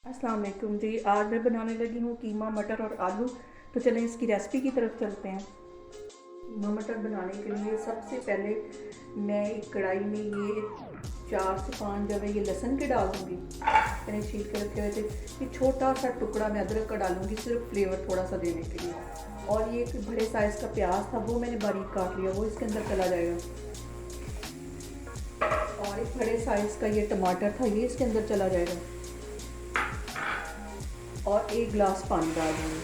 अस्सलाम वालेकुम जी। आज मैं बनाने लगी हूँ कीमा मटर और आलू। तो चलें इसकी रेसिपी की तरफ चलते हैं। कीमा मटर बनाने के लिए सबसे पहले मैं एक कढ़ाई में ये 4 से 5 जगह ये लहसुन के डाल दूँगी। मैंने छील के रखे हुए थे। ये छोटा सा टुकड़ा मैं अदरक का डालूँगी सिर्फ फ्लेवर थोड़ा सा देने के लिए। और ये एक बड़े साइज़ का प्याज था, वो मैंने बारीक काट लिया, वो इसके अंदर चला जाएगा। और एक बड़े साइज़ का ये टमाटर था, ये इसके अंदर चला जाएगा। और 1 गिलास पानी डाल दूँगी।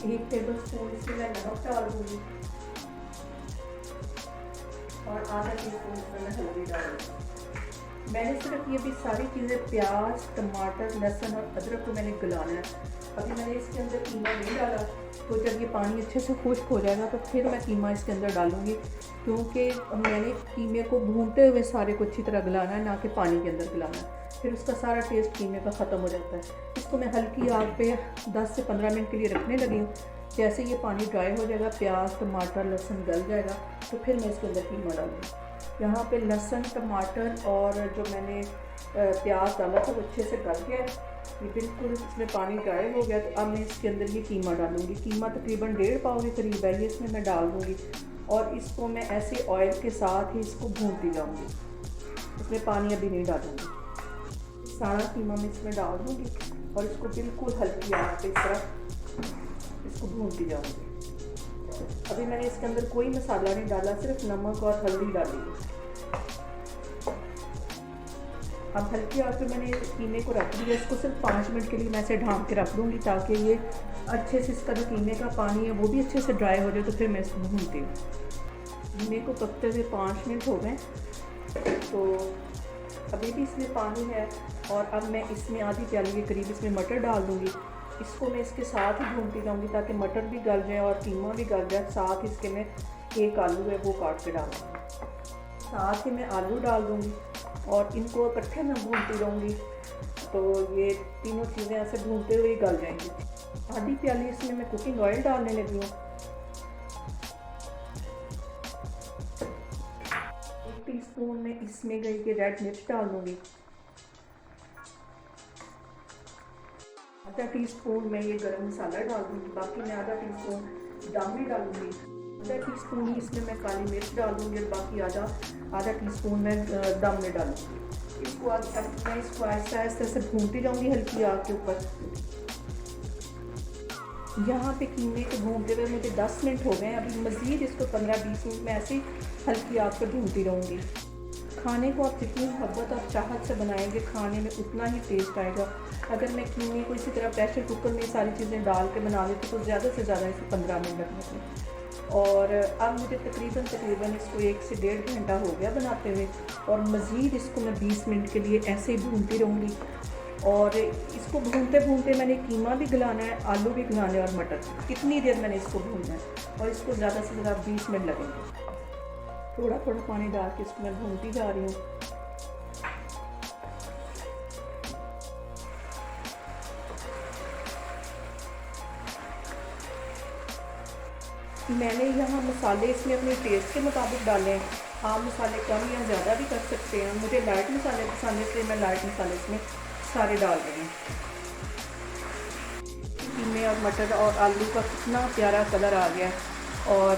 1 टेबल स्पून इसमें मैं नमक डाल दूँगी और आधा टीस्पून इसमें मैं हल्दी डाल दूँगी। मैंने सिर्फ ये भी सारी चीज़ें प्याज, टमाटर, लहसुन और अदरक को मैंने गलाना है। अभी मैंने इसके अंदर कीमा नहीं डाला, तो जब ये पानी अच्छे से खुश्क हो जाएगा तो फिर मैं कीमा इसके अंदर डालूँगी, क्योंकि मैंने कीमे को भूनते हुए सारे को अच्छी तरह गलाना है, ना कि पानी के अंदर गलाना है। फिर उसका सारा टेस्ट कीमे का ख़त्म हो जाता है। इसको मैं हल्की आग पे 10 से 15 मिनट के लिए रखने लगी हूँ। जैसे ये पानी ड्राई हो जाएगा, प्याज, टमाटर, लहसुन गल जाएगा, तो फिर मैं इसके अंदर कीमा डालूँगी। यहाँ पे लहसुन, टमाटर और जो मैंने प्याज डाला था वो अच्छे से गल गया। ये बिल्कुल इसमें पानी ड्राई हो गया, तो अब मैं इसके अंदर ये कीमा डालूँगी। कीमा तकरीबन 1.5 पाव के करीब है, ये इसमें मैं डाल दूँगी। और इसको मैं ऐसे ऑयल के साथ ही इसको भूनती जाऊँगी, इसमें पानी अभी नहीं डालूँगी। सारा कीमा मैं इसमें डाल दूँगी और इसको बिल्कुल हल्की आंच पे इस तरह इसको भूनती जाऊँगी। अभी मैंने इसके अंदर कोई मसाला नहीं डाला, सिर्फ नमक और हल्दी डाली है। अब हल्की आंच पे मैंने कीमे को रख दिया। इसको सिर्फ 5 मिनट के लिए मैं इसे ढाँप के रख दूँगी, ताकि ये अच्छे से इसका जो कीमे का पानी है वो भी अच्छे से ड्राई हो जाए। तो फिर मैं इसको भूनती हूँ। कीमे को पकते हुए 5 मिनट हो गए, तो अभी भी इसमें पानी है। और अब मैं इसमें आधी प्याली के करीब इसमें मटर डाल दूँगी। इसको मैं इसके साथ ही भूनती जाऊँगी, ताकि मटर भी गल जाए और कीमा भी गल जाए। साथ इसके मैं 1 आलू है वो काट के डालूँगी। साथ ही मैं आलू डाल दूँगी और इनको इकट्ठे मैं भूनती रहूँगी, तो ये तीनों चीज़ें ऐसे भूनते हुए गल जाएंगी। आधी प्याली इसमें मैं कुकिंग ऑयल डालने लगी हूँ। 1 टीस्पून में इसमें गई कि रेड मिर्च डाल दूँगी। आधा टीस्पून में ये गरम मसाला डाल दूँगी। बाकी मैं आधा टीस्पून दालचीनी डालूँगी। आधा टीस्पून ही इसमें मैं काली मिर्च डाल दूँगी और बाकी आधा टीस्पून में दम में डालूँगी। इसको मैं इसको ऐसा ऐसे से भूनती जाऊँगी हल्की आग के ऊपर। यहाँ पे कीमे को भूनते हुए मुझे 10 मिनट हो गए। अभी मज़ीद इसको 15-20 मिनट में ऐसे ही हल्की आग पर भूनती रहूँगी। खाने को आप जितनी मोहब्बत और चाहत से बनाएंगे, खाने में उतना ही टेस्ट आएगा। अगर मैं कीमे को इसी तरह प्रेशर कुकर में सारी चीज़ें डाल के बना लेती तो ज़्यादा से ज़्यादा इसे 15 मिनट लगने थे। और अब मुझे तकरीबन इसको 1 से 1.5 घंटा हो गया बनाते हुए। और मज़ीद इसको मैं 20 मिनट के लिए ऐसे ही भूनती रहूँगी। और इसको भूनते भूनते मैंने कीमा भी गलाना है, आलू भी गलाने और मटर। कितनी देर मैंने इसको भूनना है, और इसको ज़्यादा से ज़्यादा 20 मिनट लगेंगे। थोड़ा थोड़ा पानी डाल के इसको मैं भूनती जा रही हूँ। मैंने यहाँ मसाले इसमें अपने टेस्ट के मुताबिक डाले हैं। आप मसाले कम या ज़्यादा भी कर सकते हैं। मुझे लाइट मसाले पसंद है, इसलिए मैं लाइट मसाले इसमें सारे डाल रही हूँ। कीमे और मटर और आलू का कितना प्यारा कलर आ गया है, और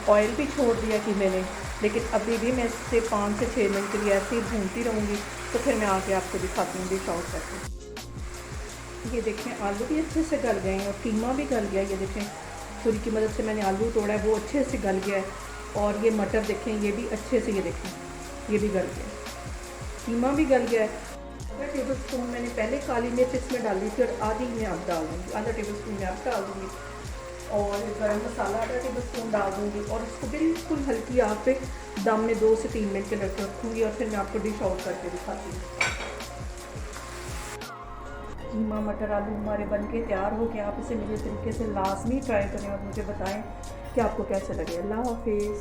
ऑयल भी छोड़ दिया कि मैंने। लेकिन अभी भी मैं इससे 5 से 6 मिनट के लिए ऐसे ही भूनती रहूँगी, तो फिर मैं आके आपको दिखाती हूँ डिश आउट करके। ये देखें, आलू भी अच्छे से गल गए हैं और कीमा भी गल गया है। ये देखें, छुरी की मदद से मैंने आलू तोड़ा है, वो अच्छे से गल गया है। और ये मटर देखें, ये भी अच्छे से, ये देखें, ये भी गल गया है। कीमा भी गल गया है। आधा टेबल स्पून मैंने पहले काली मिर्च इसमें डाली थी, और आधी मैं अब डाल दूँगी। आधा टेबल स्पून मैं अब डाल दूँगी। और गरम मसाला आधा टेबल स्पून डाल दूँगी। और इसको बिल्कुल हल्की आग पे दम में 2 से 3 मिनट के लिए रखूँगी, और फिर मैं आपको डिश आउट करके दिखाती हूँ। कीमा मटर आलू हमारे बनके तैयार हो गया। आप इसे मेरे तरीके से लाजमी ट्राई करें और मुझे बताएं कि आपको कैसे लगे। अल्लाह हाफिज़।